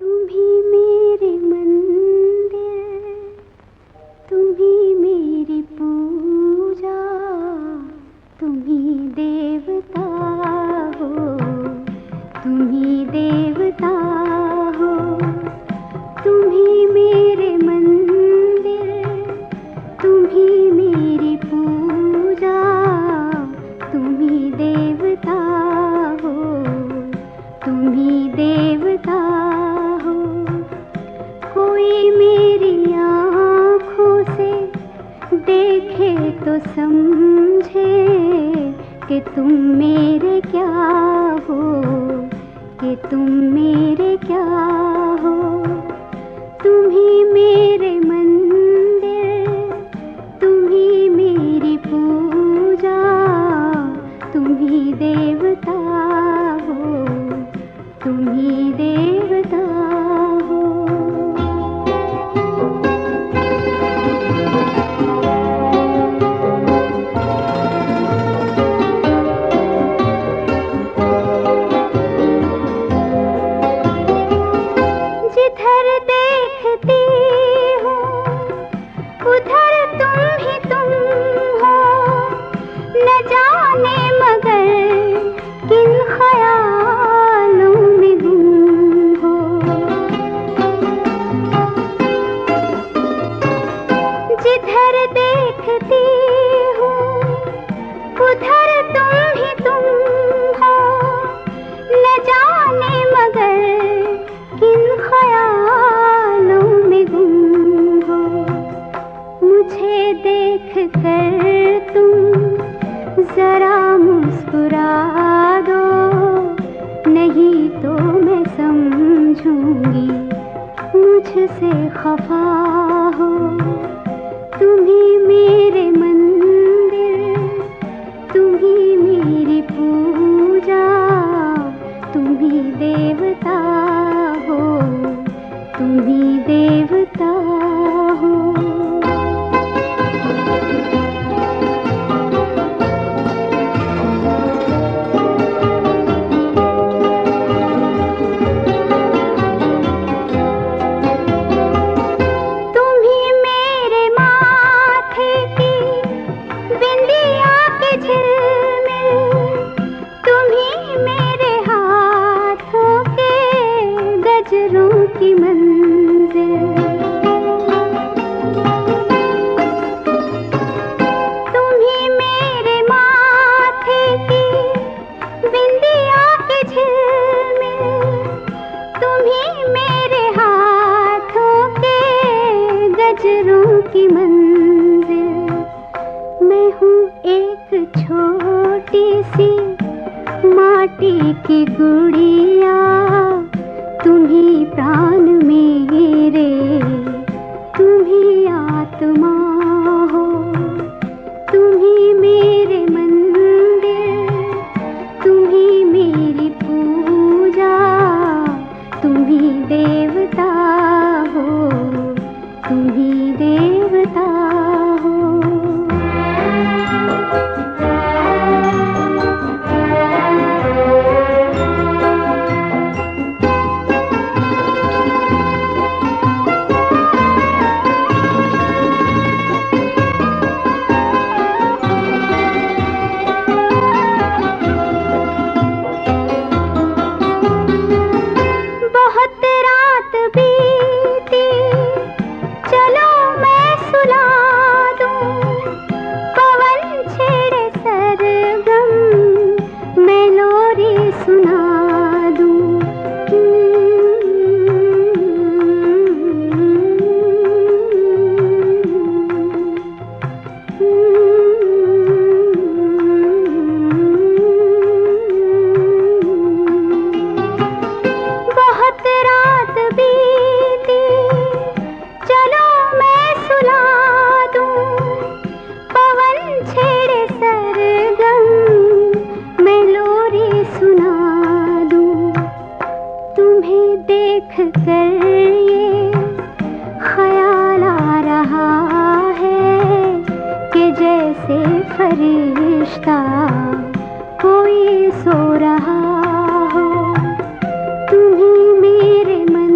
तुम ही मेरे मंदिर, तुम ही मेरी पूजा, तुम ही देवता हो, तुम ही देवता हो। तुम ही मेरे मंदिर, तुम ही मेरी पूजा, तुम ही देवता हो, तुम ही देवता हो। कोई मेरी आँखों से देखे तो समझे कि तुम मेरे क्या हो, कि तुम मेरे क्या हो। तुम ही मेरे मंदिर, तुम ही मेरी पूजा, तुम ही देवता हो, तुम ही देवता हो। जिधर देखती हूँ उधर तुम हो, न जाने मगर किन ख्यालों में गुम हो। जिधर देखती हूँ उधर तुम हो, न जाने मगर किन ख्यालों में गुम हो। मुझे देख कर तुम जरा मुस्कुरा दो, नहीं तो मैं समझूंगी मुझसे खफा हो। तुम ही मेरे मंदिर, तुम ही मेरी पूजा, तुम ही देवता हो, तुम ही देवता हो। तुम ही मेरे माथे की बिंदिया के झिलमिल, तुम ही मेरे हाथों के गजरों की मंजिल। तुम ही मेरे माथे की बिंदिया के झिलमिल, तुम ही मेरे हाथों के गजरों की मंजिल। मैं हूँ एक छोटी सी माटी की गुड़िया, तुम ही प्राण मेरे, तुम ही आत्मा हो। तुम ही मेरे मंदिर, तुम ही मेरी पूजा, तुम ही देवता हो, तुम ही देवता हो। बहुत रात बीती, चलो मैं सुला दूं, पवन छेड़े सरगम, मैं लोरी सुना दूं। बहुत रात बीती, चलो मैं सुला दूं, पवन छेड़े सरगम, मैं लोरी सुना दूं। तुम्हें देख कर ये ख्याल आ रहा है कि जैसे फरिश्ता कोई सो रहा हो। तुम ही मेरे मन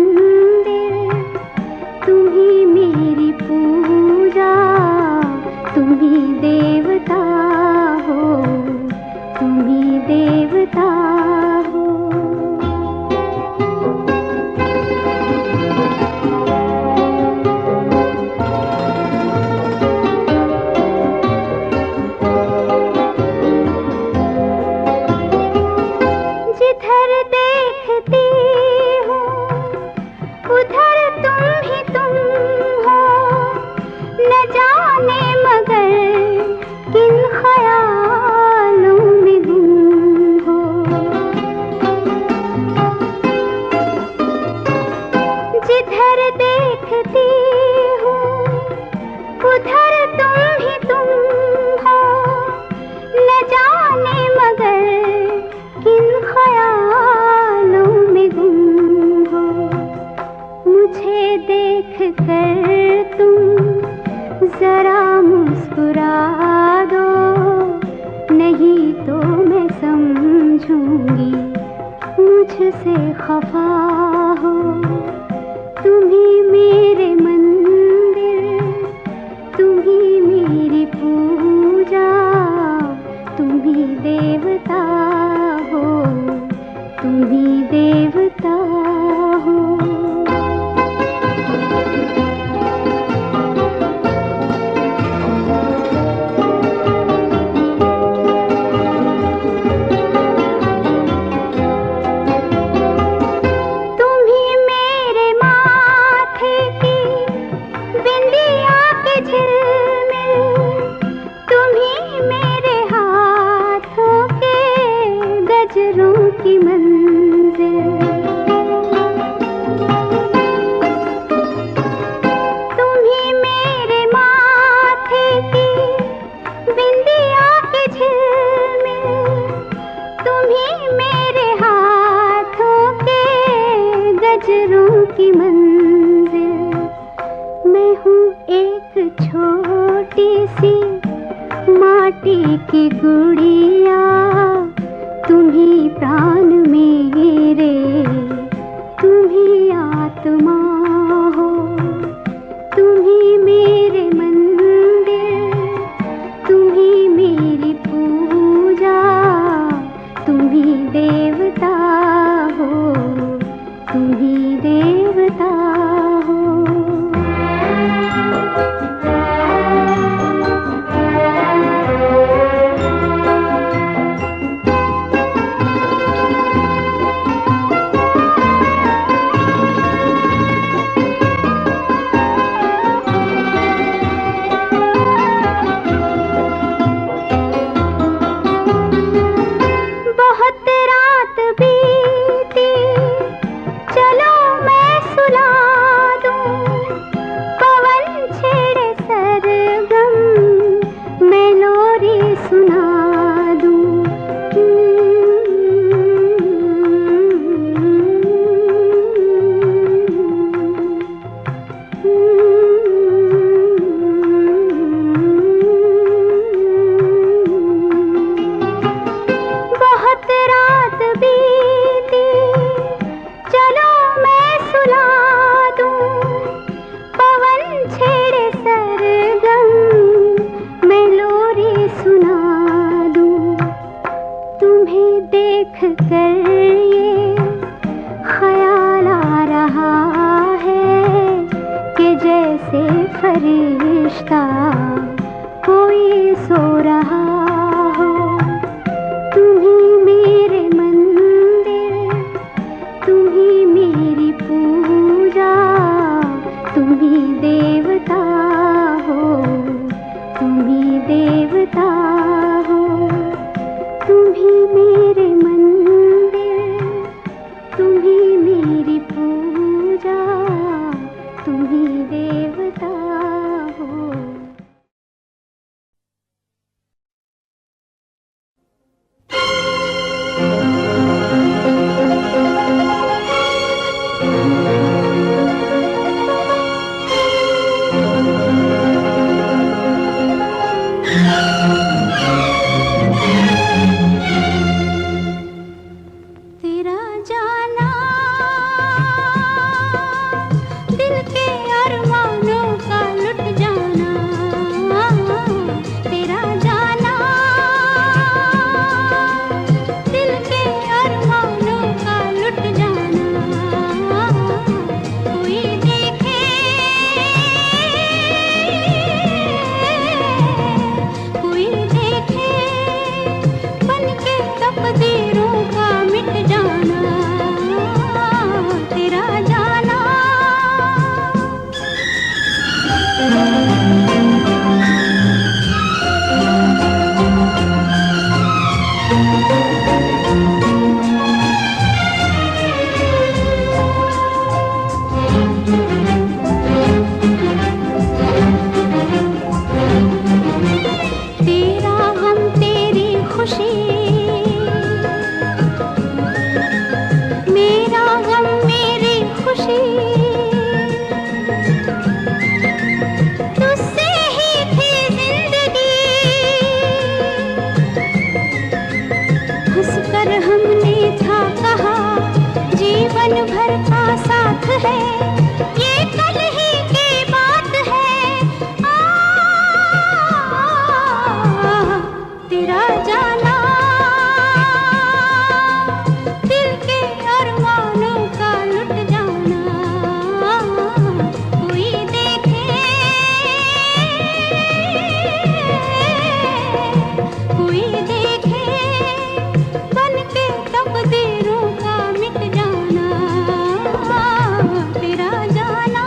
कर तुम जरा मुस्कुरा दो, नहीं तो मैं समझूंगी मुझसे खफा हो। तुम ही मेरे मंदिर, तुम ही मेरी पूजा, तुम ही देवता हो, तुम ही देवता हो। की मंजिल तुम ही मेरे माथे की बिंदिया के झिलमिल, तुम ही मेरे हाथों के गजरों की मंजिल। मैं हूँ एक छोटी सी माटी की गुड़िया, तुम ही प्राण मेरे, तुम ही आत्मा हो। तुम ही मेरे मंदिर, तुम ही मेरी पूजा, तुम ही देवता हो, तुम ही देवता हो। देख कर ये ख्याल आ रहा है कि जैसे फरिश्ता कोई सो रहा हो। तुम ही मेरे मंदिर, तुम ही मेरी पूजा, तुम ही देवता हो, तुम ही देवता हो। तुम ही मेरे मंदिर, तुम ही मेरी पूजा, तुम ही देवता हो। दिन भर का साथ है, ये कल ही की बात है। तेरा जाना दिल के अरमानों का लुट जाना, कोई देखे कोई देखे बन के तकदीरों का मिट जाना, तेरा जाना।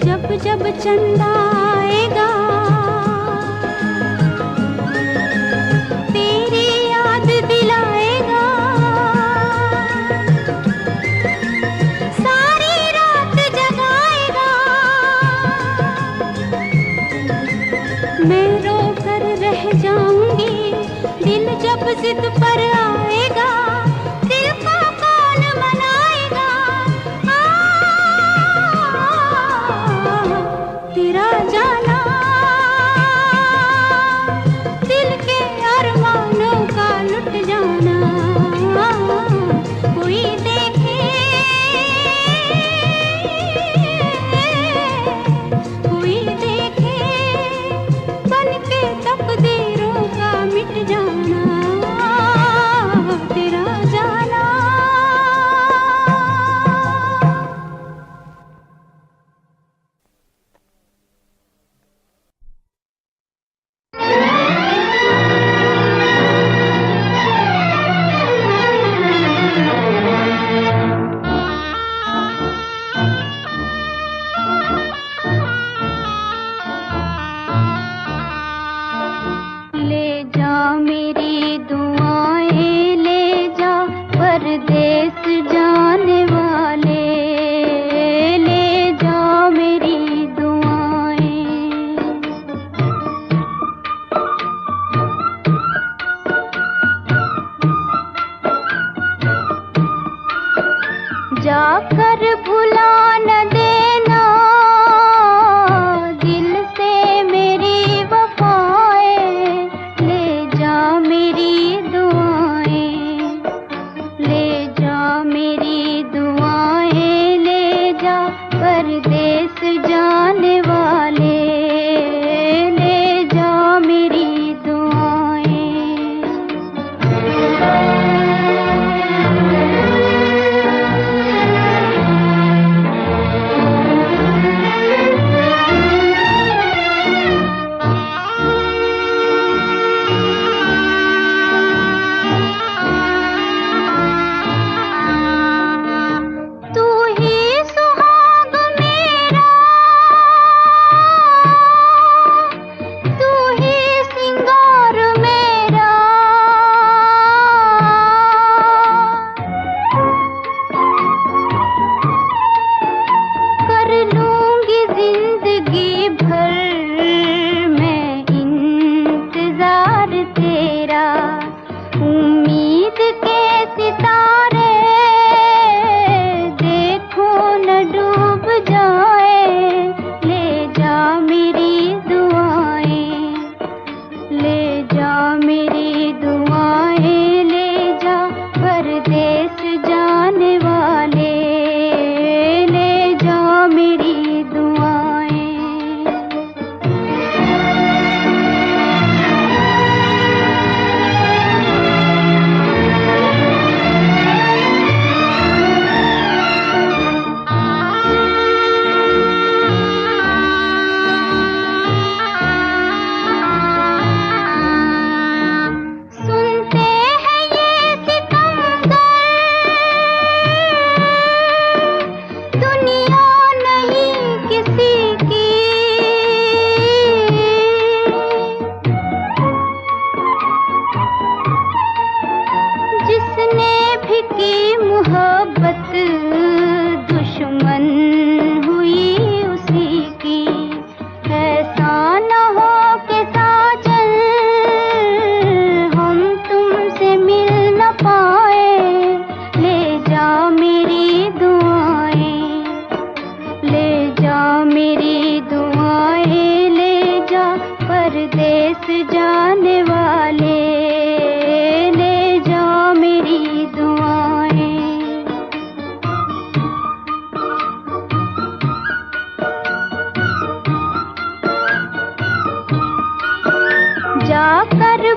जब जब चंदा आएगा तेरी याद दिलाएगा, सारी रात जगाएगा। मैं रो कर रह जाऊंगी, दिल जब जिद पर आएगा, दिल को कौन मनाएगा। तेरा जाना दिल के अरमानों का लुट जाना, कोई देखे कोई देखे बन के तकदीरों का मिट जाना, तेरा जाना। ले जा मेरी दुआएं, ले जा परदेस जाने वाले, ले जा मेरी दुआएं। जाकर भुला न देना दिल से मेरी वफाएं, ले जा मेरी दुआएं, ले जा मेरी दुआएं, ले जा परदेस जाने वाले, ले जा मेरी दुआएं।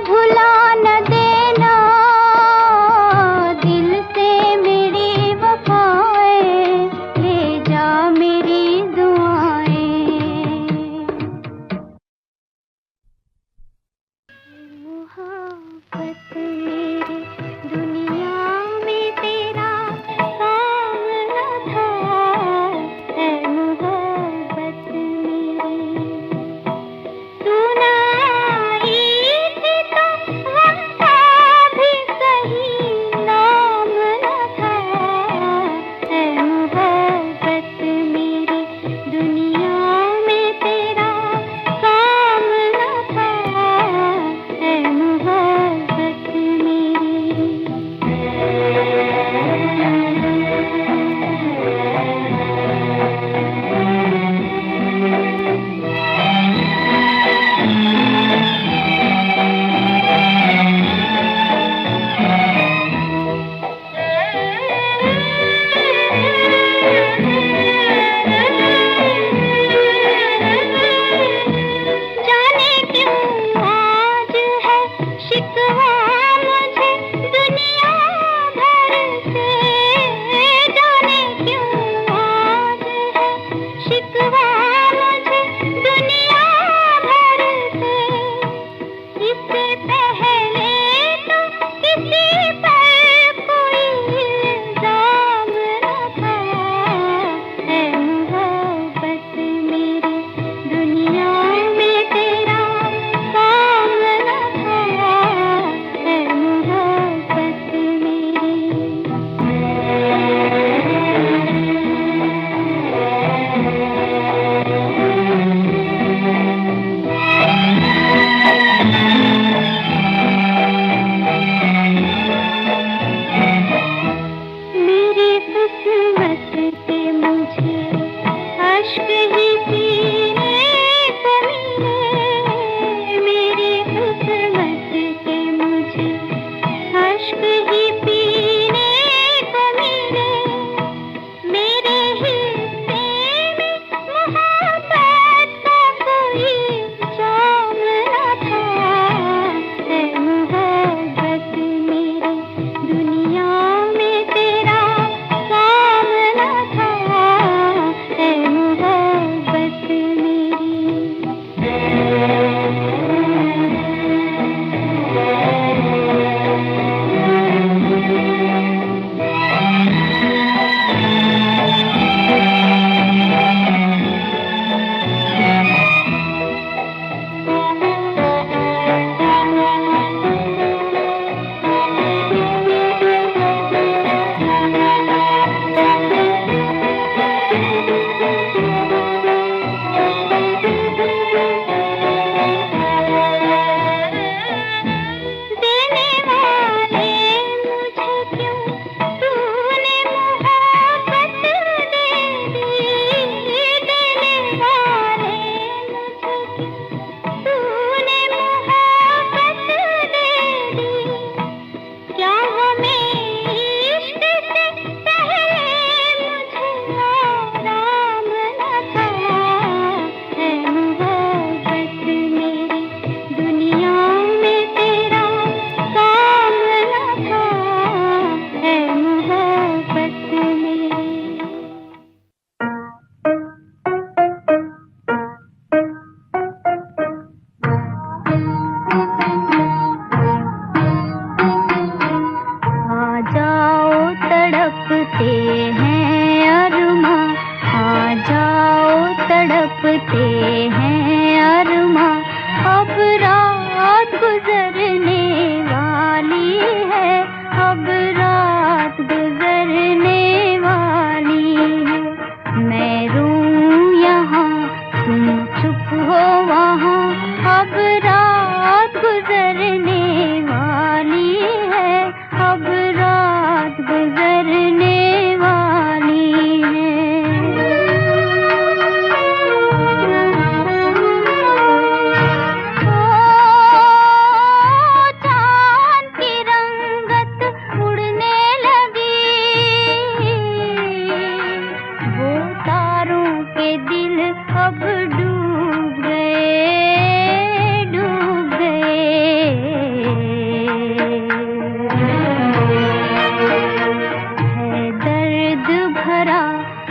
भुला न देना, दिल से मेरी वफाएं ले जा मेरी दुआएं। मोहब्बत मेरी दुनिया में तेरा काम न था, है मोहब्बत मेरी। तू ना आई थी तो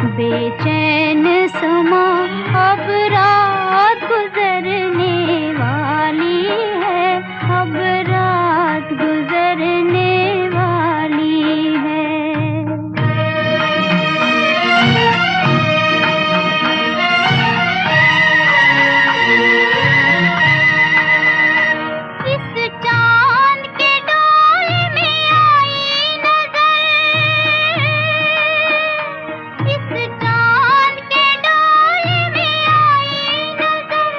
बेचैन समा अब रात गुजरने वाली है, अब रात गुजरने वाली है। इस चांद के डोले में आई नजर, इस चांद के डोले में आई नजर,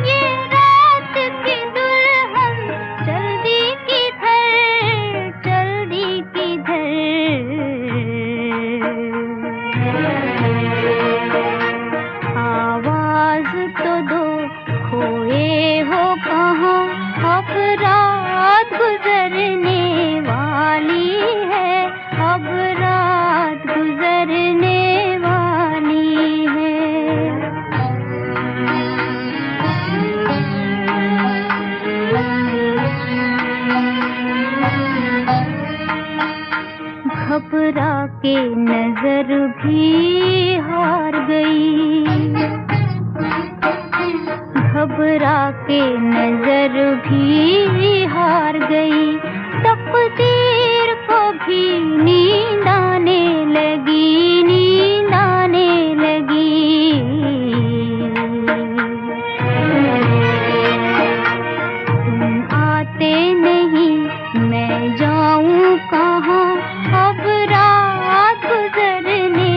ये रात की दुल्हन चल दी किधर, चल दी किधर। आवाज तो दो, खोए हो कहाँ, अब रात गुजरने वाली है, अब रात गुजरने वाली है। घबरा के नजर भी हार गई, घबरा के नजर भी हार गई, तकदीर को भी नींद आने लगी, नींद आने लगी। तुम आते नहीं, मैं जाऊं कहाँ, अब रात गुजरने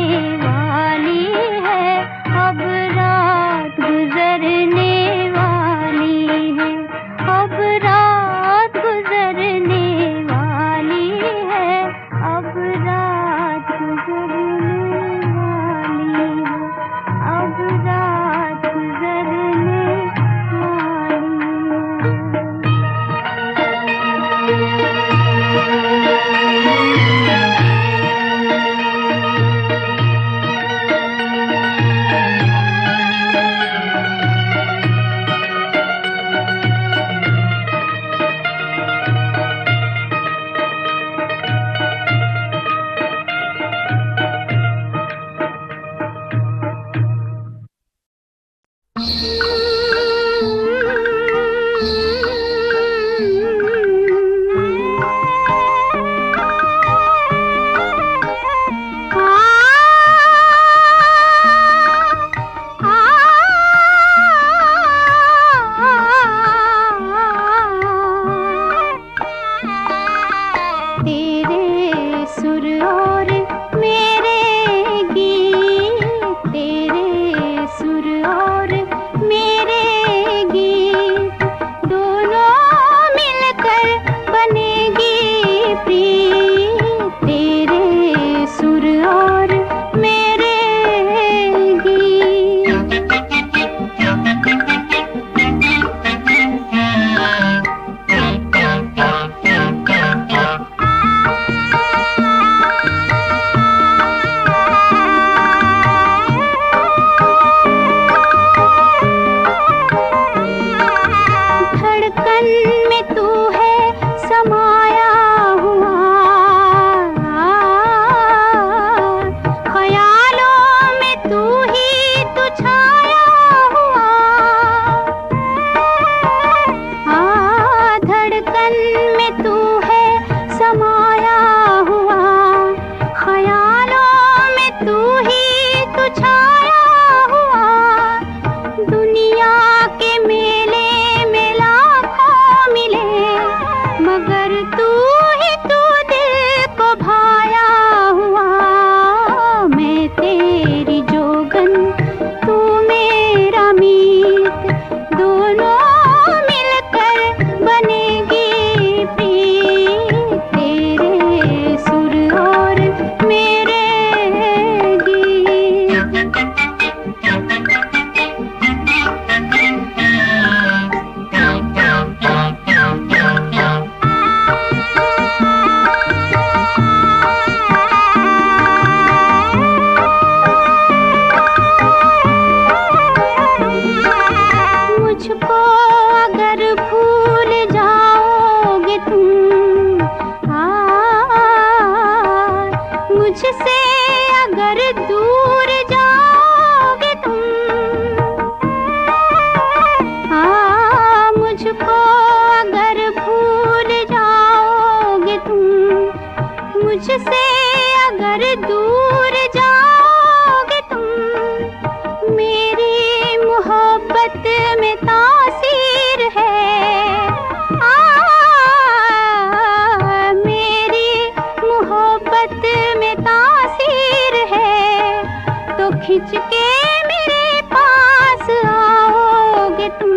खिंच के मेरे पास आओगे तुम,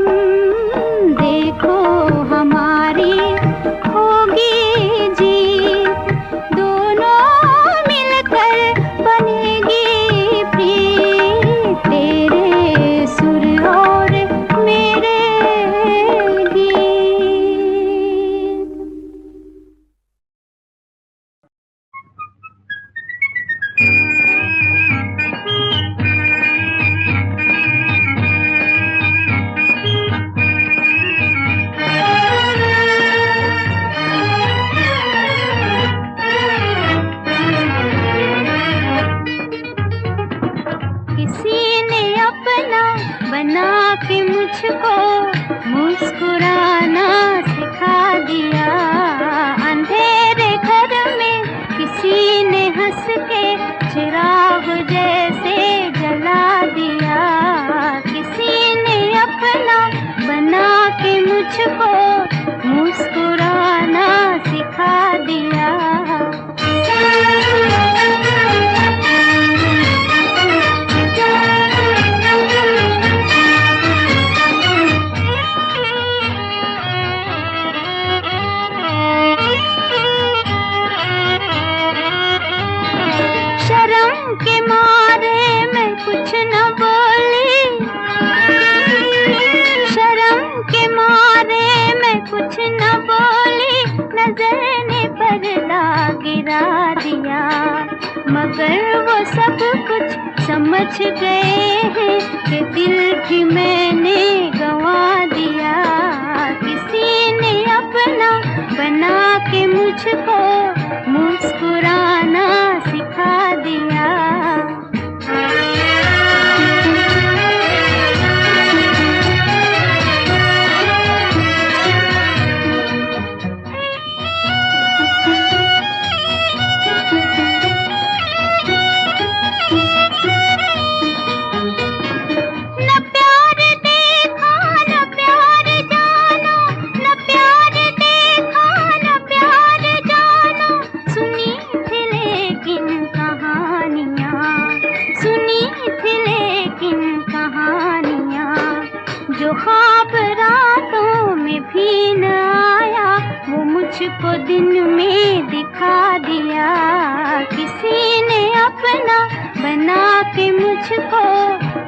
देखो हमारी होगी जीत, दोनों मिलकर बनेगी प्रीत, तेरे सुर और मेरे गीत। किसी ने अपना बना के मुझको मुस्कुराना सिखा दिया, अंधेरे घर में किसी ने हंस के चिराग जैसे जला दिया, किसी ने अपना बना के मुझको मुस्कुराना सिखा दिया। शर्म के मारे मैं कुछ न बोली, शर्म के मारे मैं कुछ न बोली, नजर ने पर्दा गिरा दिया, मगर वो सब कुछ समझ गए हैं कि दिल भी मैंने गंवा दिया, किसी ने अपना बना के मुझको मुस्कुराना सिखा दिया। न प्यार देखा न प्यार जाना, न प्यार देखा न प्यार जाना, सुनी थी लेकिन कहानियाँ, सुनी थी लेकिन कहानियाँ, जो ख्वाब रातों में भी न आया वो मुझको दिन में दिखा दिया, किसी ने अपना बना के मुझको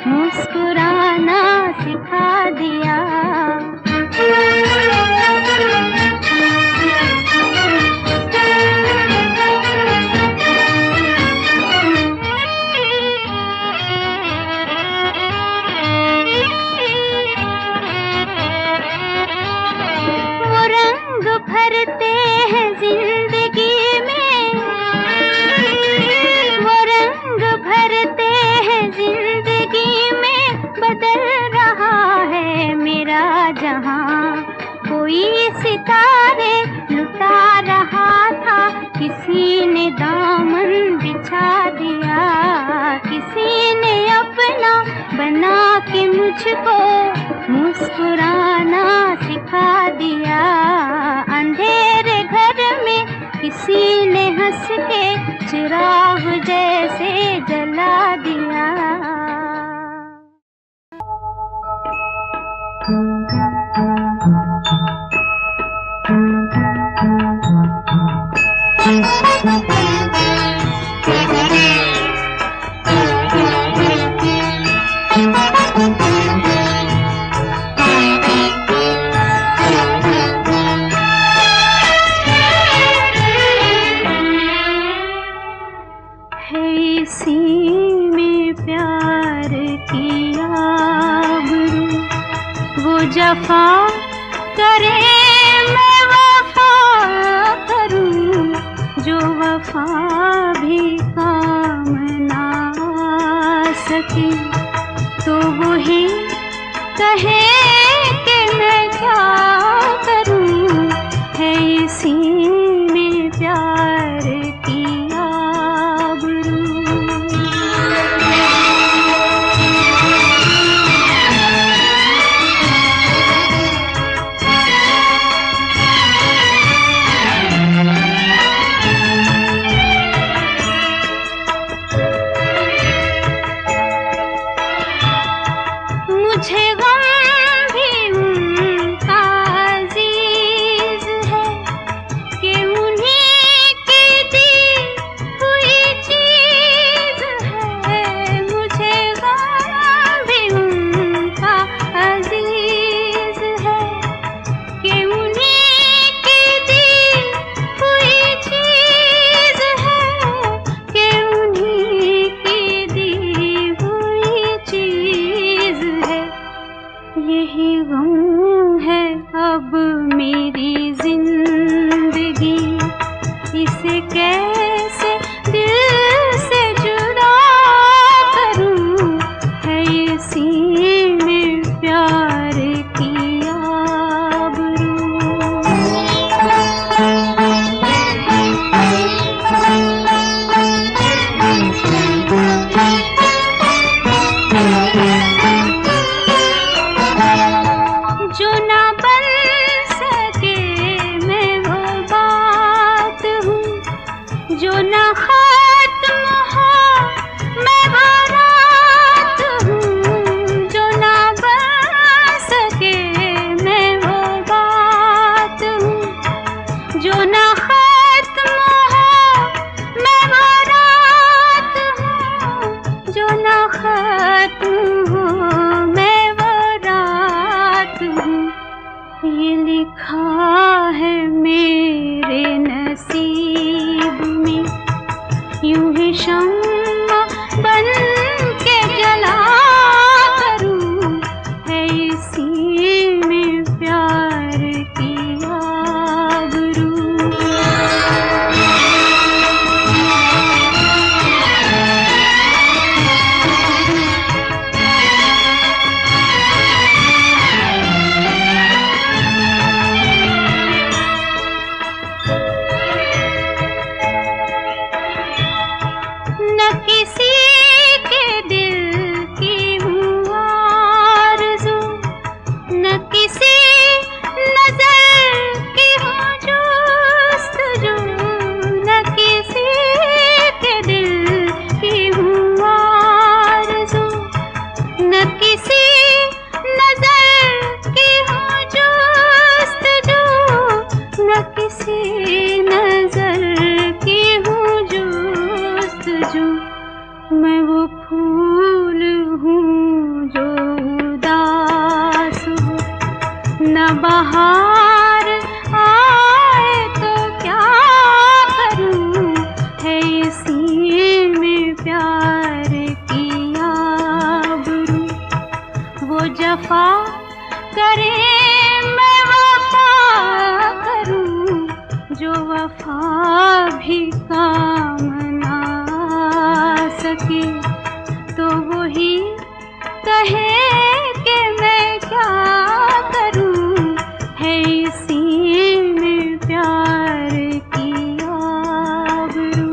मुस्कुराना सिखा दिया। वो रंग भरते हैं जिंदगी में, वो रंग भरते हैं जिंदगी में, बदल रहा है मेरा जहां, कोई सितारे लुटा रहा था, किसी ने दामन बिछा दिया, किसी ने अपना बना के मुझको मुस्कुराना सिखा दिया, अंधेरे घर में किसी ने हंस के चिराग जैसे जला दिया। इसी में प्यार किया वो जफा करे मैं वफा करूं, जो वफा भी काम ना आ सके तो वही कहे कि मैं क्या करूं, है इसी में प्यार किया गुरु। लिखा है मेरे नसीब में, यूं ही शम्मा बन के जला करूं, है इसी में प्यार की आबरू। मैं वो फूल हूँ जो उदास हो, न बहार आए तो क्या करूँ, है इसी में प्यार की आबरू। वो जफा करे मैं वफा करूँ, जो वफा भी काम ना सके, तो वही कहे कि मैं क्या करूं, है इसी में प्यार की आबरू।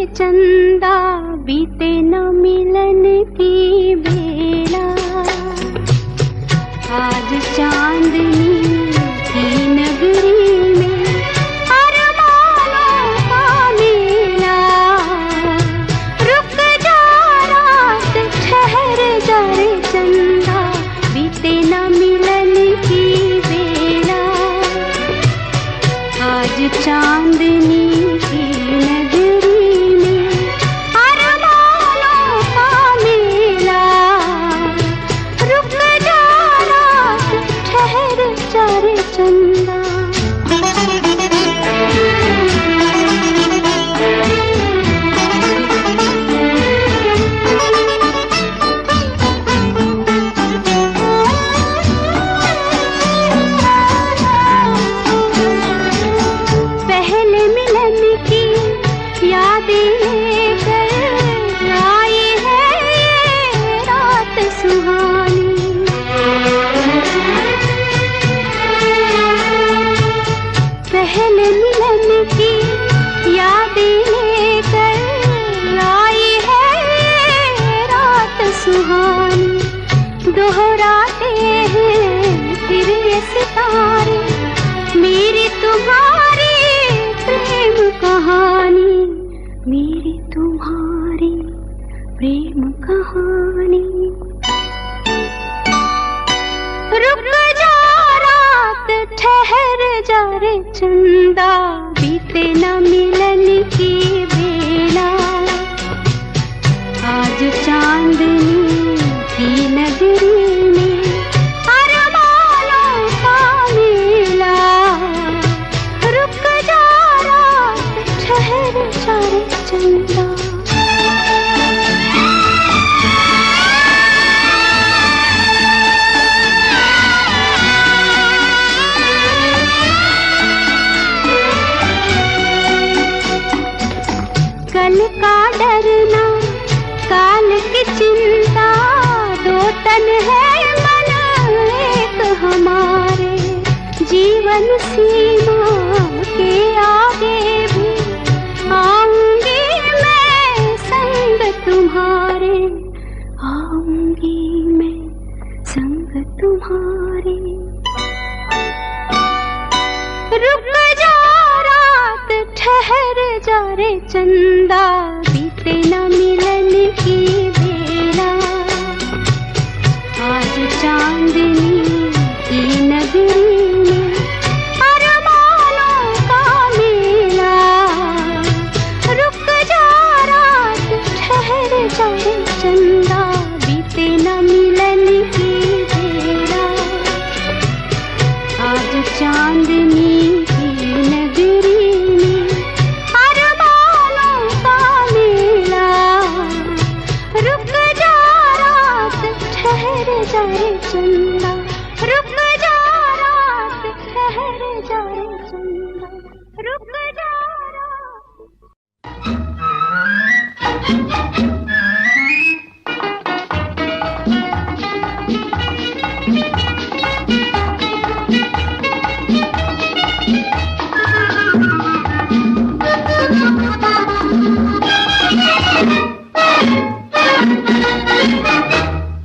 चंदा बीते न मिलन की बेला, आज चांदनी की नगरी में अरमानों का मेला। रुक जा रात ठहर जा रे चंदा, बीते न मिलन की बेला, आज चांदनी की दोहराते हैं फिर ये सितारे, मेरी तुम्हारी प्रेम कहानी, मेरी तुम्हारी प्रेम कहानी। रुक जा रात ठहर जा रे चंदा, बीते न मिलन की बेला, आज चांदनी की नगरी में अरमानों का मेला। रुक जा रात ठहर जा रे चंदा। कल का डरना काल की चिंता, दो तन है मन एक हमारे, जीवन सीमा के आगे भी आऊंगी मैं ठहर जा रे चंदा, बीते न मिलन की बेला। आज चांदनी की नगरी में अरमानों का मेला। रुक जा रात, ठहर जा रे चंदा, बीते न मिलन की बेला। आज चांदनी की नगरी में अरमानों का मेला। रुक जा रात, ठहर जा रे चंदा, रुक जा रात, ठहर जा रे चंदा, रुक जा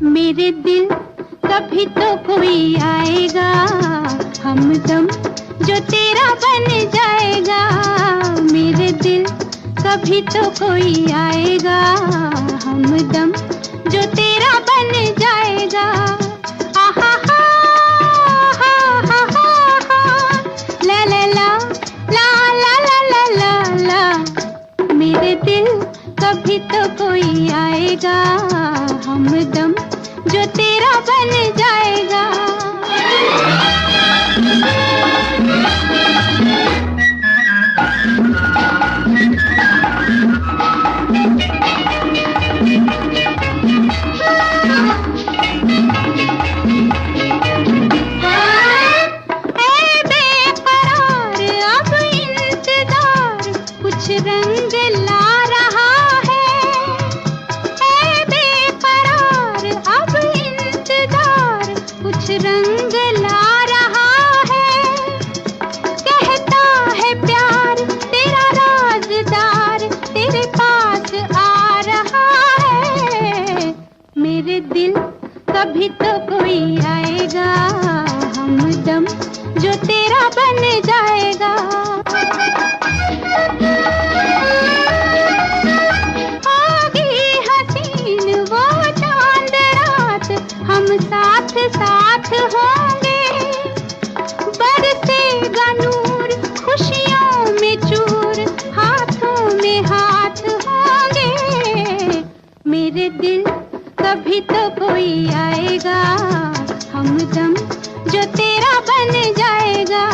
मेरे दिल कभी तो कोई आएगा हमदम जो तेरा बन जाएगा। मेरे दिल कभी तो कोई आएगा हमदम जो तेरा बन जाएगा। आहा हा हा हा हा ला ला ला ला ला ला ला ला। मेरे दिल कभी तो कोई आएगा हमदम जो तेरा बन जाएगा। ऐ बेकरार अब इंतजार कुछ रंग ला रहा है। ऐ बेकरार अब इंतजार कुछ रंग ला रहा है। कहता है प्यार तेरा राज़दार तेरे पास आ रहा है। मेरे दिल कभी तो कोई आएगा हमदम जो तेरा बन जाएगा। होगी हसीन वो चांद रात, हम साथ साथ होंगे। बरसेगा नूर खुशियों में चूर, हाथों में हाथ होंगे। मेरे दिल कभी तो कोई आएगा हमदम जो तेरा बन जाएगा।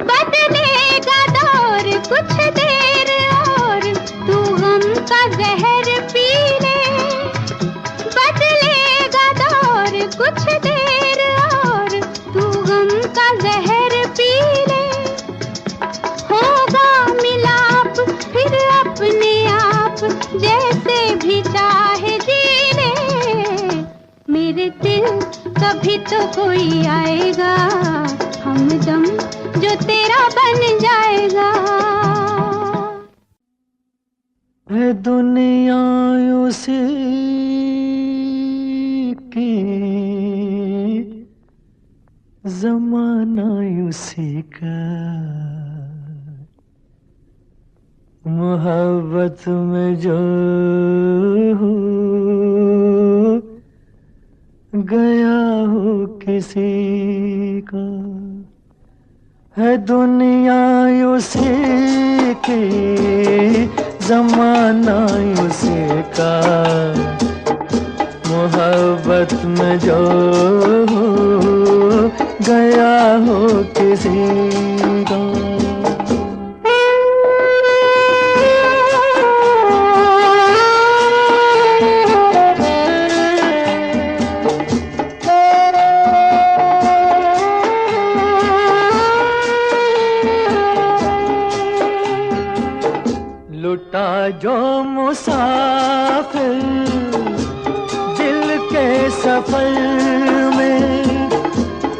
बदलेगा दौर कुछ देर और, तू गम का जहर पी ले। बदलेगा दौर कुछ देर और, तू गम का जहर पी ले। होगा मिलाप फिर अपने आप, जैसे भी चाहे जी ले। मेरे दिल कभी तो कोई आएगा हमदम जो तेरा बन जाएगा। है दुनिया उसी की, जमाना उसी का। मोहब्बत में जो हो गया हो किसी का। है दुनिया उसी की, जमाना उसी का। मोहब्बत में जो हो गया हो किसी का। लुटा जो मुसाफिर दिल के सफर में,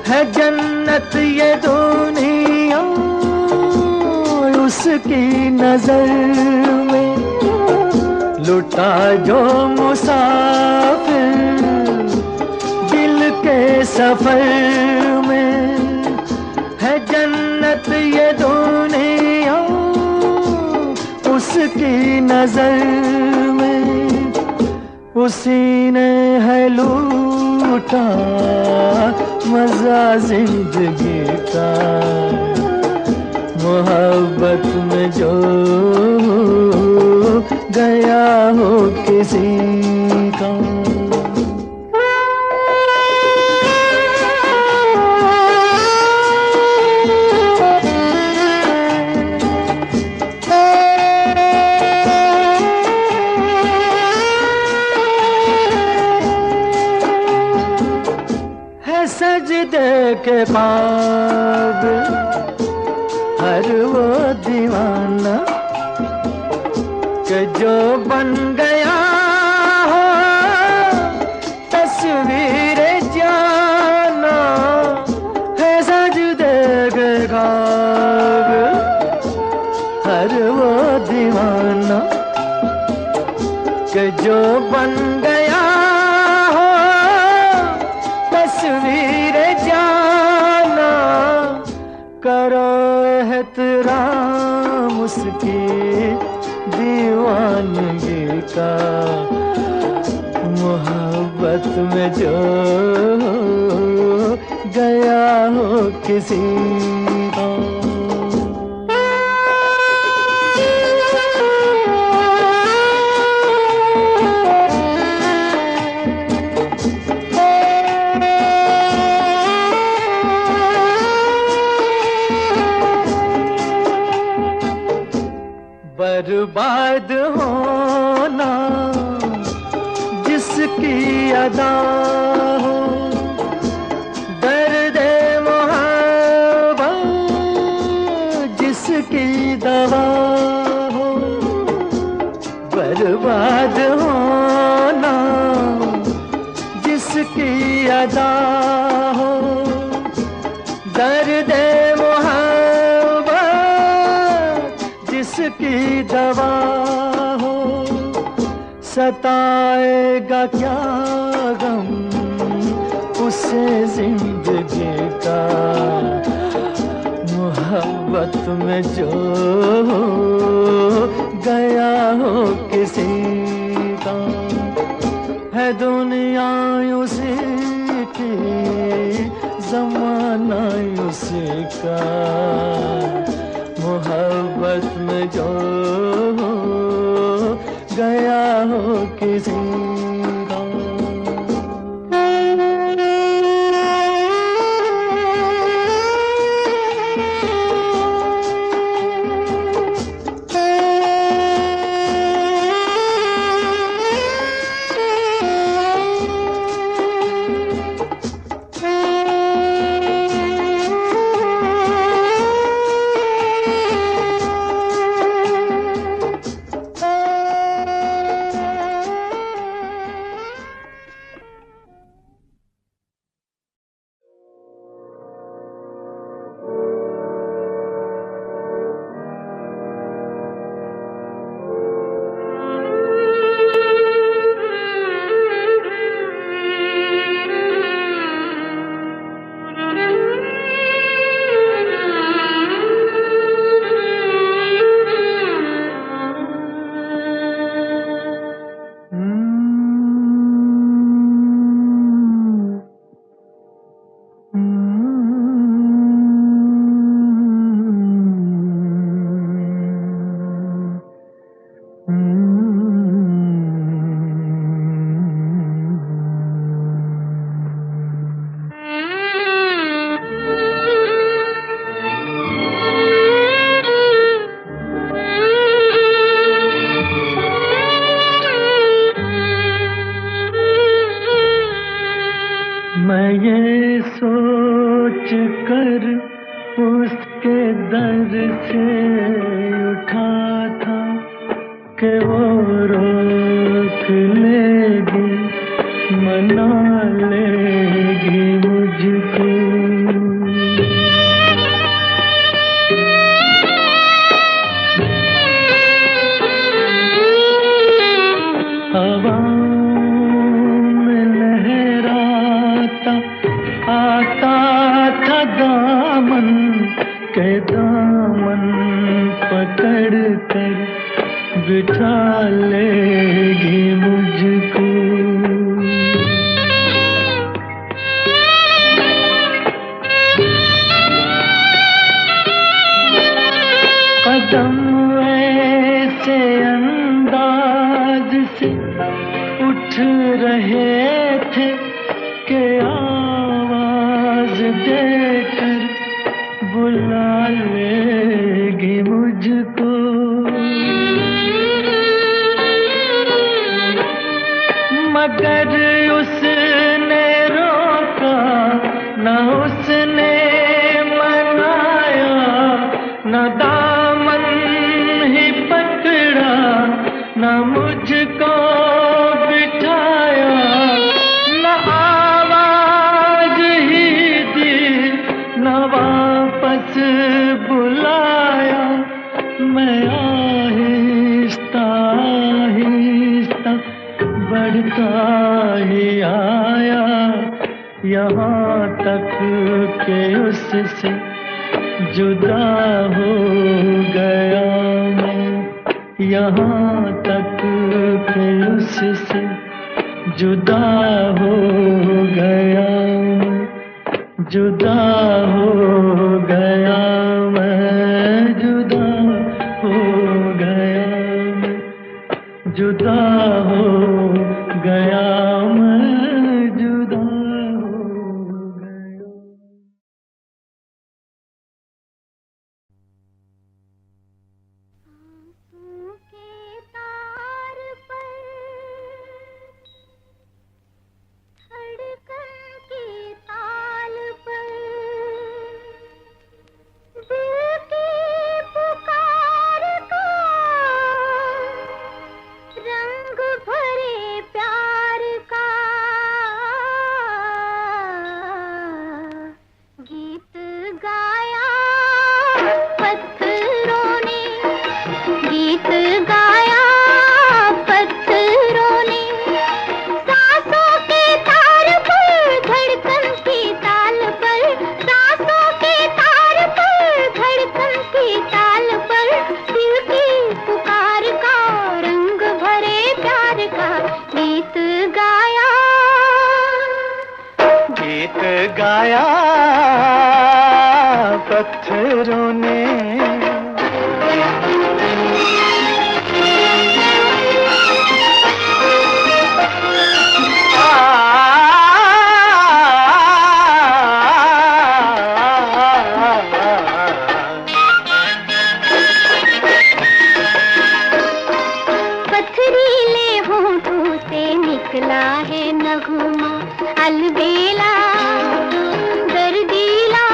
है जन्नत ये दुनिया उसकी नजर में। लुटा जो मुसाफिर दिल के सफर में, उसी नजर में उसी ने है लूटा मजा जिंदगी का। मोहब्बत में जो गया हो किसी का। सजदे के काबिल हर वो दीवाना कि जो बन गया हो तस्वीर जाना। है सजदे के काबिल हर वो दीवाना कि जो बन गया तस्वीर जाना। करो एहतराम उसकी दीवानगी का। मोहब्बत में जो गया हो किसी का। बर्बाद होना जिसकी अदा हो, दर्द मोहब्बत जिसकी दवा हो। बर्बाद होना जिसकी अदा हो, दर्द की दवा हो। सताएगा क्या गम उसे जिंदगी का। मोहब्बत में जो गया हो किसी का। है दुनिया उसी की जमाना उसी का। मोहब्बत में जो गया हो किसी का। मैं ये सोच कर उसके दर से उठा था कि वो रोक लेगी, मना लेगी मुझको। हवा में लहराता आता था दामन के, दामन पकड़ कर कदम ऐसे अंदाज से उठ रहे थे कि आवाज देकर बुला लेगी मुझको। मगर उसने रोका न उसने मनाया, न दामन ही पकड़ा न मुझको बिठाया, न आवाज ही दी न वापस बुलाया। मैं आहिस्ता आहिस्ता बढ़ता ही आया, यहाँ तक के उससे जुदा हो गया मैं, यहाँ तक के उससे जुदा हो गया मैं, जुदा हो गया मैं, जुदा हो गया मैं, जुदा हो गया मैं, जुदा हो गया। आंसू के तार पर धड़कन के ताल पर दिल की पुकार का रंग भरे प्यार का गीत गाया पत्थरों ने, गीत गाया पत्थरों ने। सांसों के तार पर धड़कन की ताल पर, सांसों के तार पर धड़कन की ताल पर दिल की पुकार का रंग भरे प्यार का गीत गाया, गीत गाया पत्थरों ने। पथरीले होठों से निकला है नगमा अलबेला दर्दीला,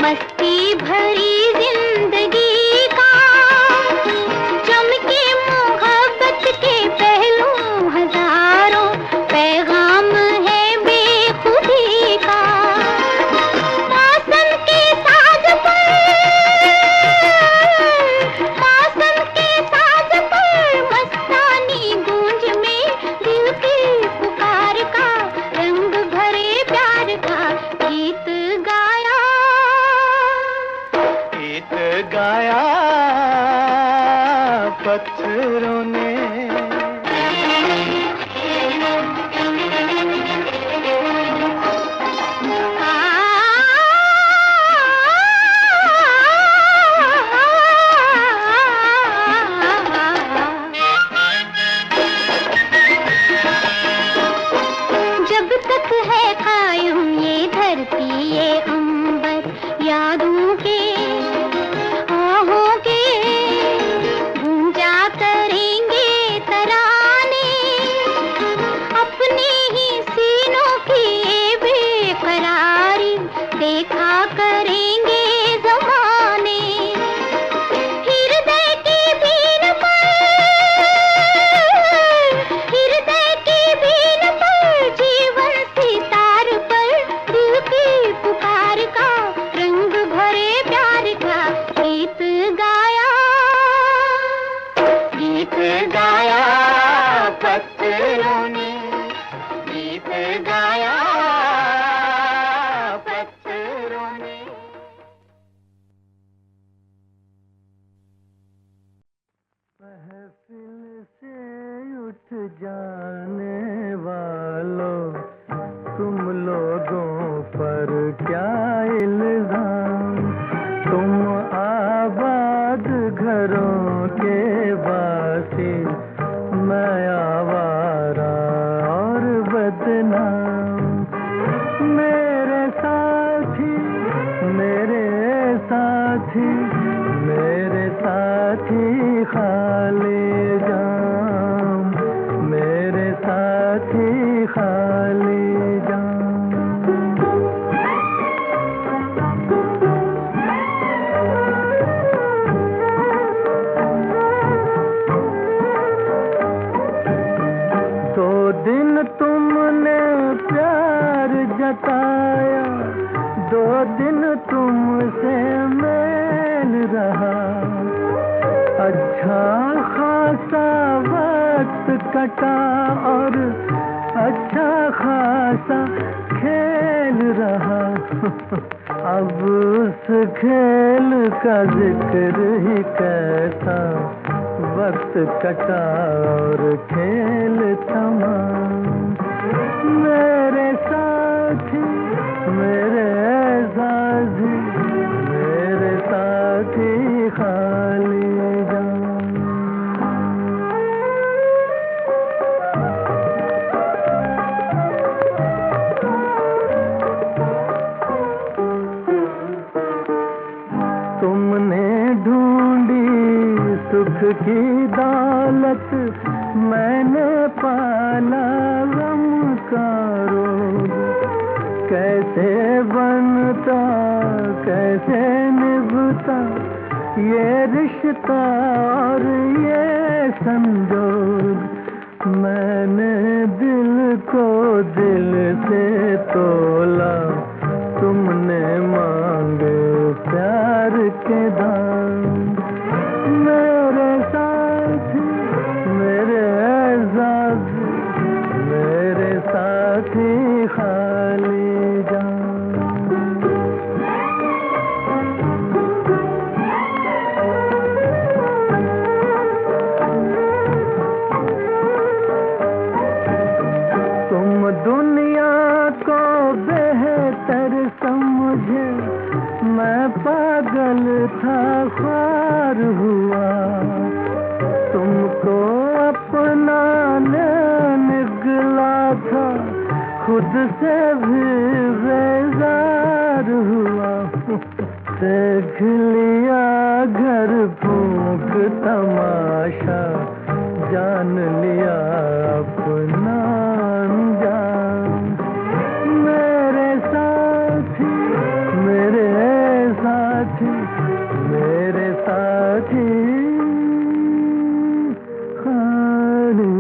मस्ती भरी जिंदगी का चमके मोहब्बत के पहलू हजारों, पैगाम है बेखुदी का। मौसम के साज पर, मौसम के साज पर मस्तानी गूंज में दिल की पुकार का रंग भरे प्यार का गीत गाया, गीत गाया पत्थरों ने। जब तक है कायम ये धरती ये अंबर यादों के आहों के गूंजा करेंगे तराने, अपने ही सीनों की ये बेकरारी देखा करेंगे ज़माने। हृदय की बीन पर, हृदय की बीन पर जीवन सितार पर दिल की पुकार का रंग भरे प्यार का गीत गाया, गीत गाया पत्थरों ने, गीत गाया पत्थरों ने। महफिल से उठ जाने वालों, तुम लोगों पर क्या इल्जाम, तुम आबाद साथी मेरे साथी खाली जाम, मेरे साथी खाली जाम। दो दिन तुमने प्यार जताया, दो दिन तुमसे मेल रहा, अच्छा खासा वक्त कटा और अच्छा खासा खेल रहा। अब उस खेल का जिक्र ही कैसा, वक्त कटा और खेल थमा। मेरे साथी मेरे साथी मेरे साथी खाली जाम। तुमने ढूंढी सुख की दौलत, मैंने पाला गम का रोग। कैसे बनता कैसे निभता ये रिश्ता और ये संजोग। मैंने दिल को दिल से तोला, तुमने मांगे प्यार के दाम। मेरे साथी मेरे साथी मेरे साथी खाली जाम। तुम दुनिया को बेहतर समझे, मैं पागल था ख्वार हुआ। तुमको अपनाने निकला था, खुद से भी बेजार हुआ। देख लिया घर फूंक तमाशा, जान लिया अपना अंजाम। मेरे साथी मेरे साथी मेरे साथी खाली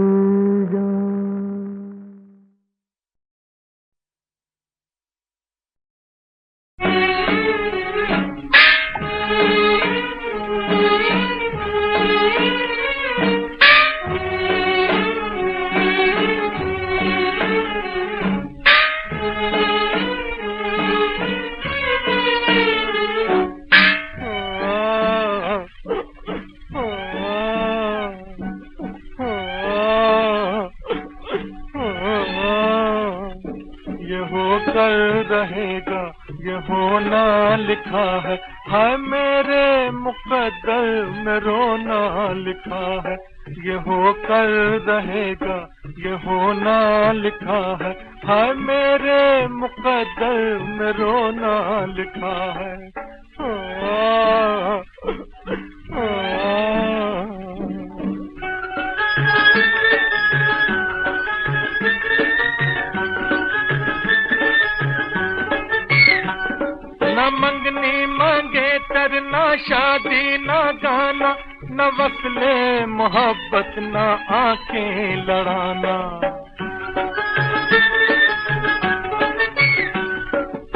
जाम। रहेगा ये होना लिखा है, हाय मेरे मुकद्दर में रोना लिखा है। ये होकर रहेगा ये होना लिखा है, हाय मेरे मुकद्दर में रोना लिखा है। न मंगनी मांगे तर, ना शादी ना गाना, न वस्ले मोहब्बत ना आंखें लड़ाना।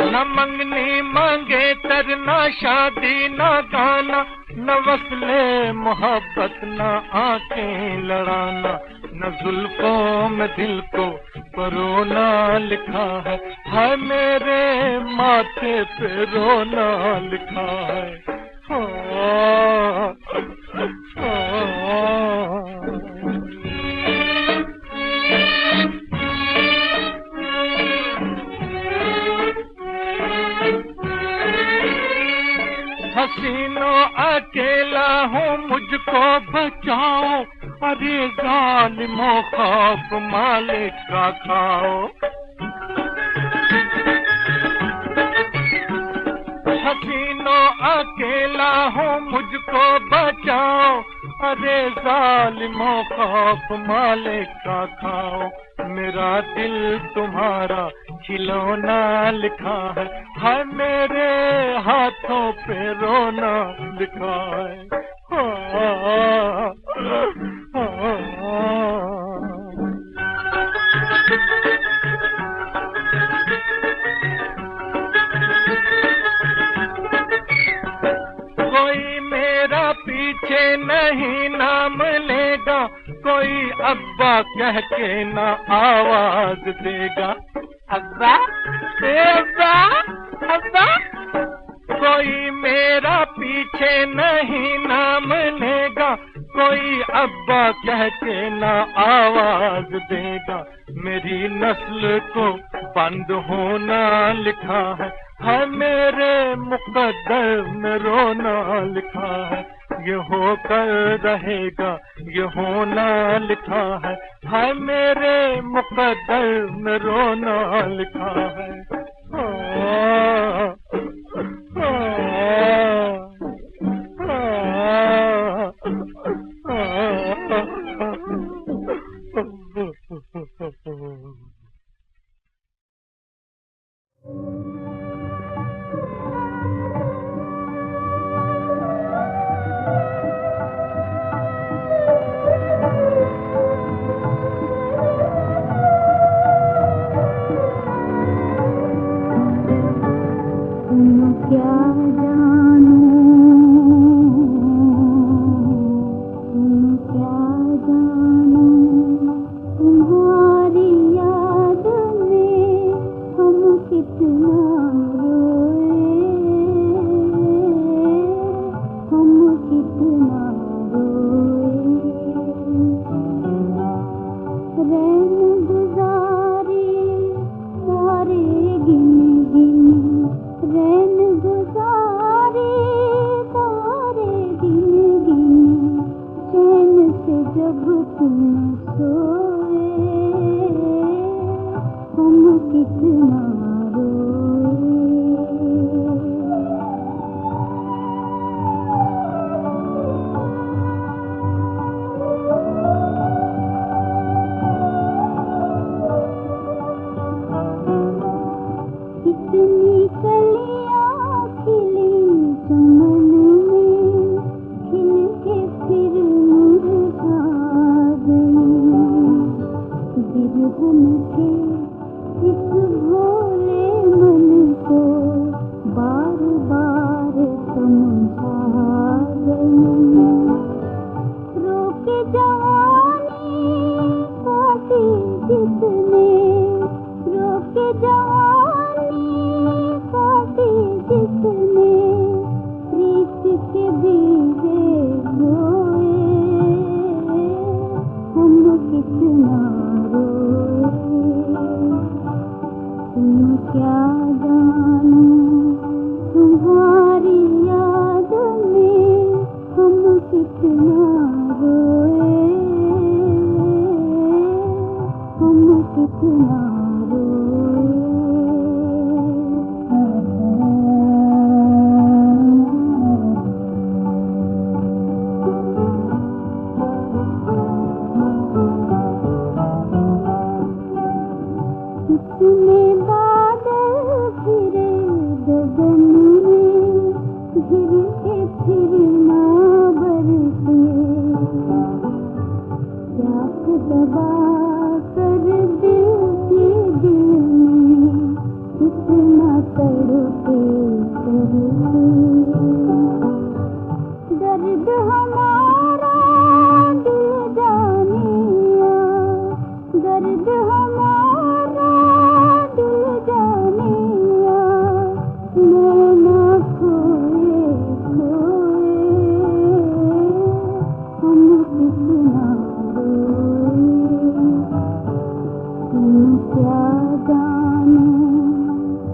न मंगनी मांगे तर, ना शादी ना गाना, न वस्ले मोहब्बत ना आंखें लड़ाना। न जुल्फों में दिल को परोना लिखा है, हाय मेरे माथे पे रोना लिखा है। हसीनो अकेला हूँ मुझको बचाओ, अरे जालिमों खौफ मालिक का खाओ। हसीनो अकेला हूँ मुझको बचाओ, अरे जालिमों खौफ मालिक का खाओ। मेरा दिल तुम्हारा खिलौना लिखा है मेरे हाथों पे रोना लिखा है। कोई मेरा पीछे नहीं नाम लेगा, कोई अब्बा कह के ना आवाज देगा। अब्बा अब्बा अब्बा, कोई मेरा पीछे नहीं नाम लेगा, कोई अब्बा कह के ना आवाज देगा। मेरी नस्ल को बंद होना लिखा है मेरे मुकद्दर में रोना लिखा है। ये होकर रहेगा ये होना लिखा है मेरे मुकद्दर में रोना लिखा है।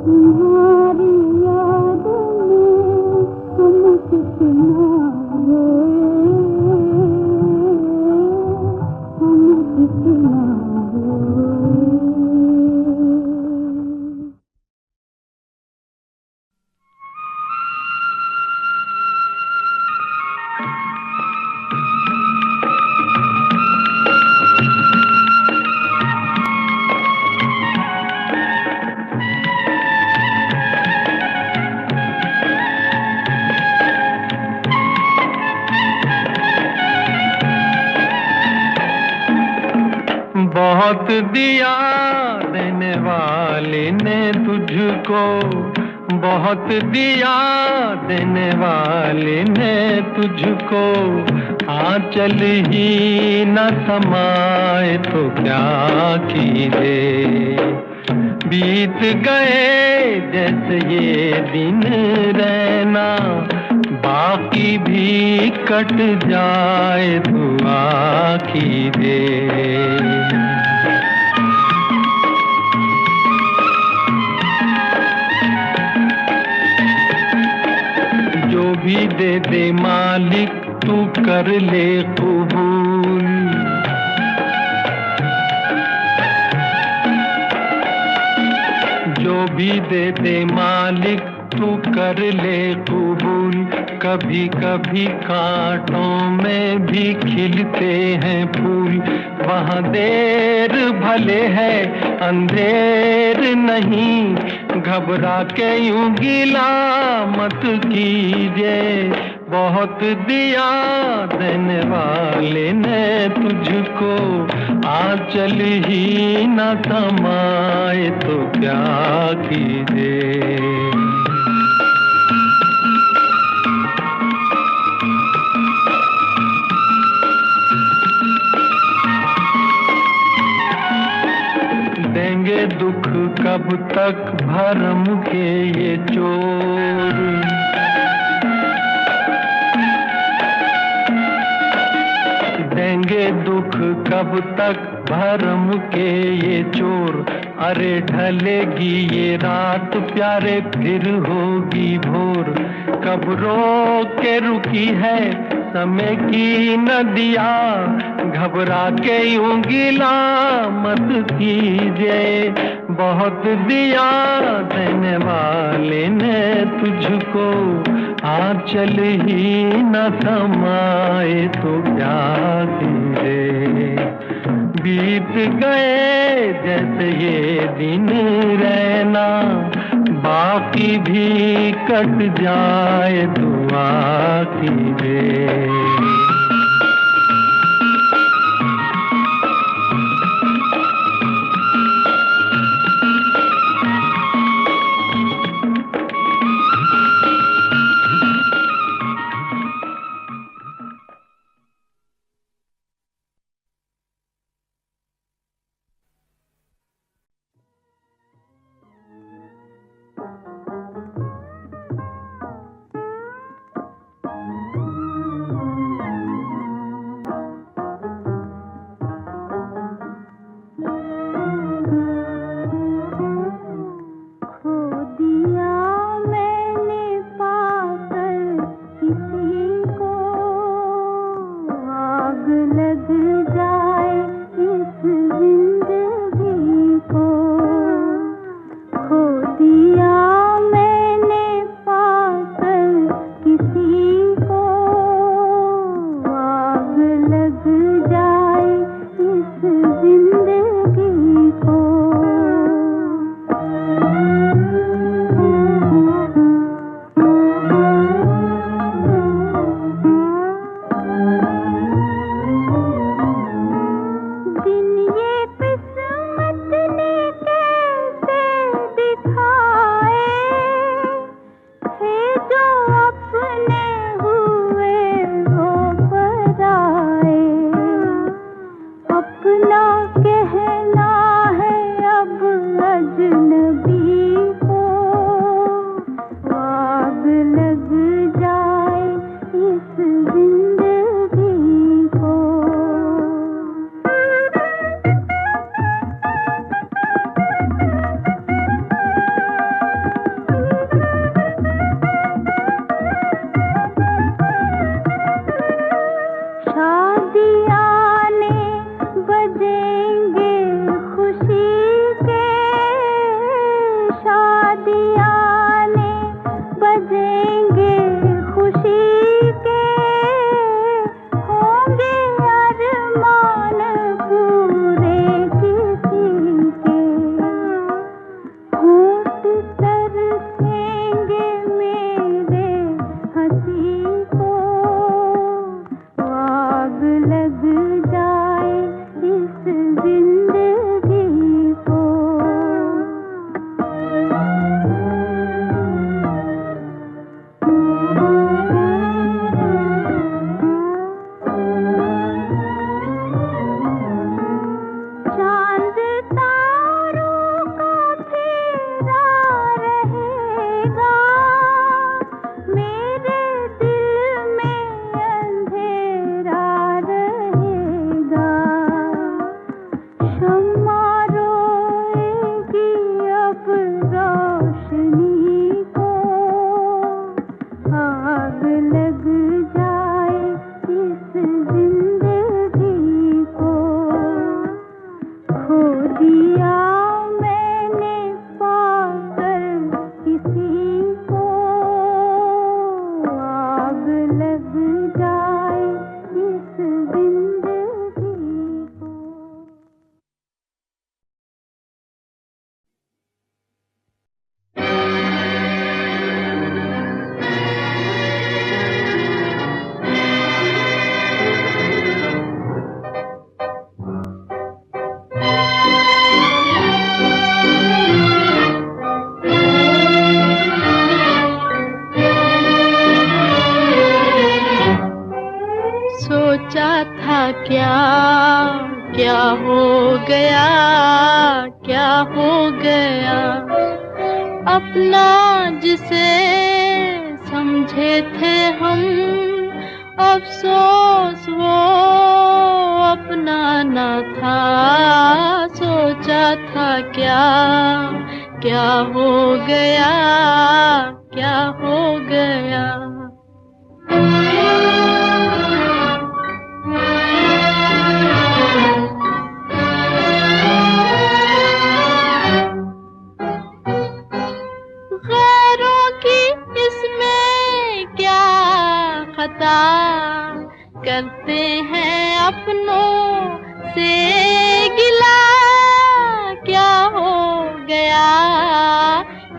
तुम्हारी याद में बहुत दिया देने वाले ने तुझको, बहुत दिया देने वाले ने तुझको, आंचल ही न समाए तो क्या कीजिए। बीत गए जैसे ये दिन रहना, बाकी भी कट जाए दुआ कीजिए। जो भी दे दे मालिक तू कर ले कबूल, जो भी दे दे मालिक तू कर ले कबूल। कभी कभी कांटों में भी खिलते हैं फूल, वहाँ देर भले है अंधेर नहीं, घबरा के यूं गिला मत कीजिए। बहुत दिया देने वाले ने तुझको, आंचल ही न समाए तो क्या कीजिए। देंगे दुख कब तक भरम के ये चोर, देंगे दुख कब तक भरम के ये चोर। अरे ढलेगी ये रात प्यारे फिर होगी भोर, कब रो के रुकी है समय की नदिया, घबरा के यूं गिला मत कीजिए। बहुत दिया देने वाले ने तुझको, आंचल ही न समाए तो क्या कीजिए। बीत गए जैसे ये दिन रहना, बाकी भी कट जाए दुआ कीजिए। दिन ये किस्मत ने कैसे दिखा हो गया। अपना जिसे समझे थे हम, अफसोस वो अपना न था। सोचा था क्या क्या हो गया, क्या हो गया। गैरों की इसमें क्या खता, करते हैं अपनों से गिला। क्या हो गया,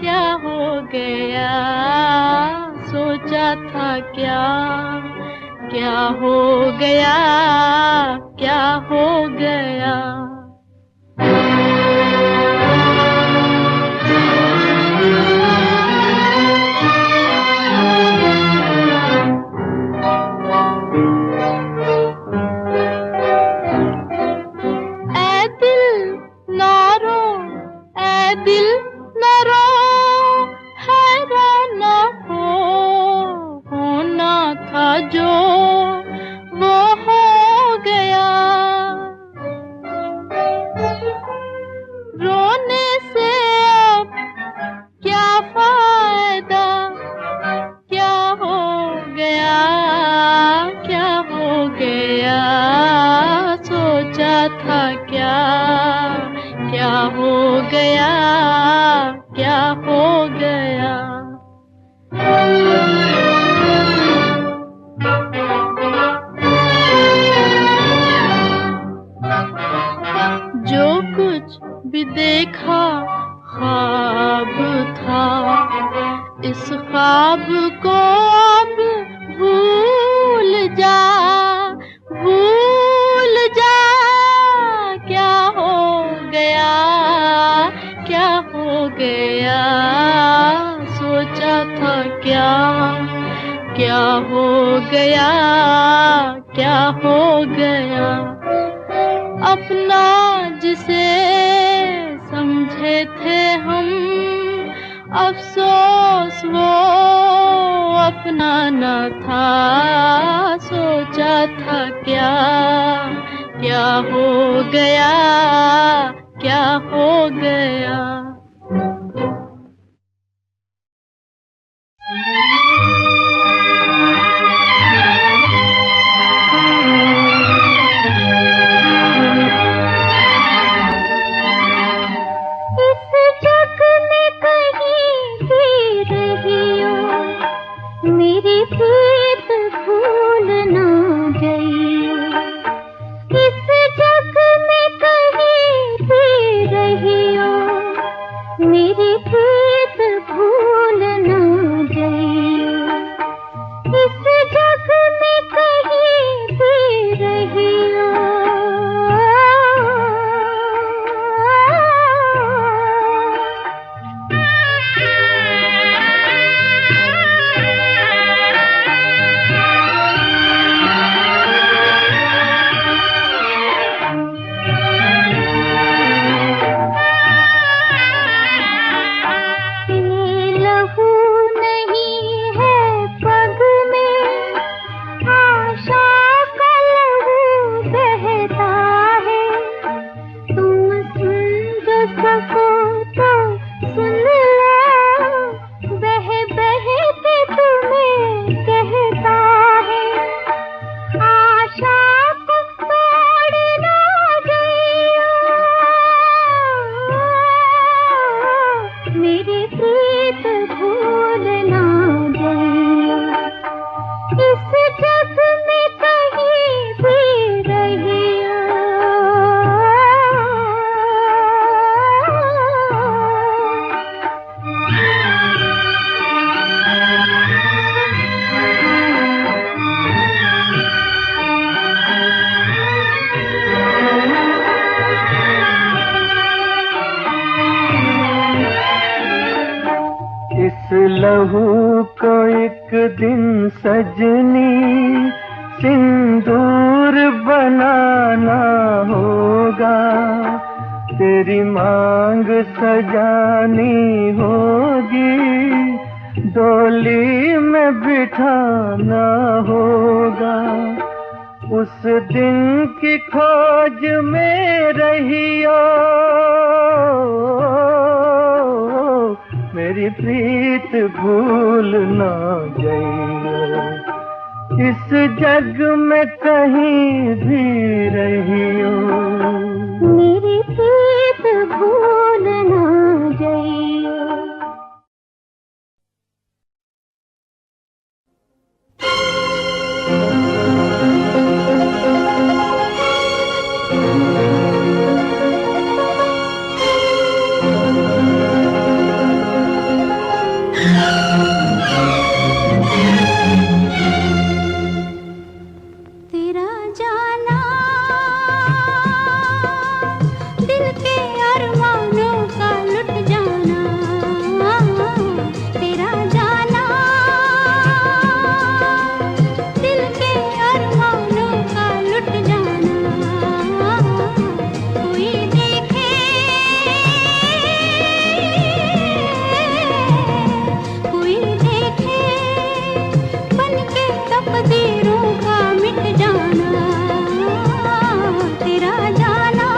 क्या हो गया। सोचा था क्या क्या हो गया, क्या हो गया। दिल न रो, हैरान न हो, होना था जो वो हो गया। रोने से अब क्या फायदा, क्या हो गया, क्या हो गया। सोचा था क्या क्या हो गया, क्या हो गया। जो कुछ भी देखा ख्वाब था, इस ख्वाब को अब भूल जा, भूल जा। क्या हो गया, क्या हो गया। सोचा था क्या क्या हो गया, क्या हो गया। अपना जिसे समझे थे हम, अफसोस वो अपना न था। सोचा था क्या क्या हो गया, क्या हो गया। मेरी प्रीत भूल ना गई, इस जग में कहीं भी रही हो। मेरी प्रीत भूल ना गई, इस जग में कहीं भी रही हो। लहू को एक दिन सजनी सिंदूर बनाना होगा। तेरी मांग सजानी होगी, डोली में बिठाना होगा। उस दिन की खोज में रहियो, मेरी प्रीत भूल ना जाइयो। इस जग में कहीं भी रहियो, मेरी प्रीत भूल ना जाइयो। तेरा जाना दिल के अरमानों का लुट जाना, तेरा जाना दिल के अरमानों का लुट जाना। कोई देखे कोई देखे बन के तकदीरों का मिट जाना, तेरा जाना।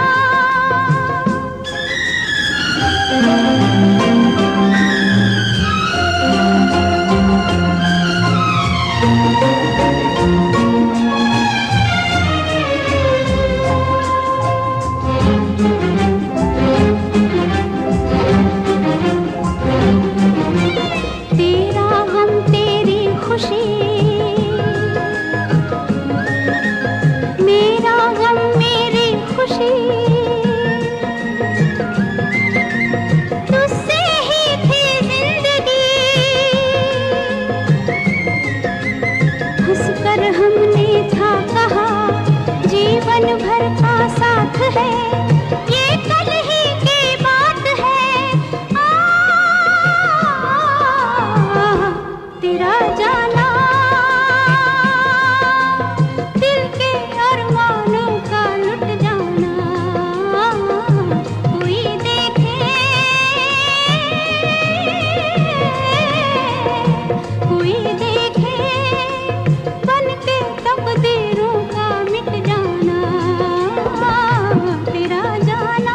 तेरा गम तेरी खुशी, मेरा गम मेरी खुशी, तुझसे ही थी जिंदगी। हंसकर हमने था कहा जीवन भर का साथ है, ये कल ही की बात है। तेरा जाना दिल के अरमानों का लुट जाना। कोई देखे कोई देखे बन के तकदीरों का मिट जाना, तेरा जाना।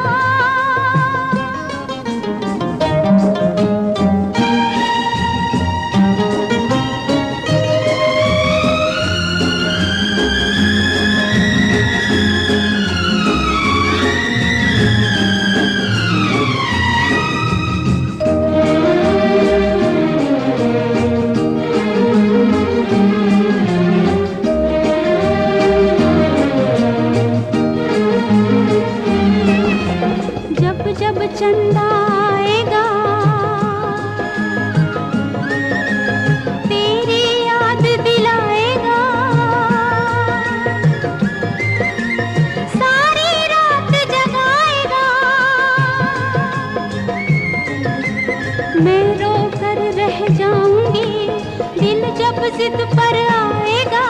जब जब चंदा आएगा तेरी याद दिलाएगा, सारी रात जगाएगा। मैं रो कर रह जाऊंगी दिल जब जिद पर आएगा,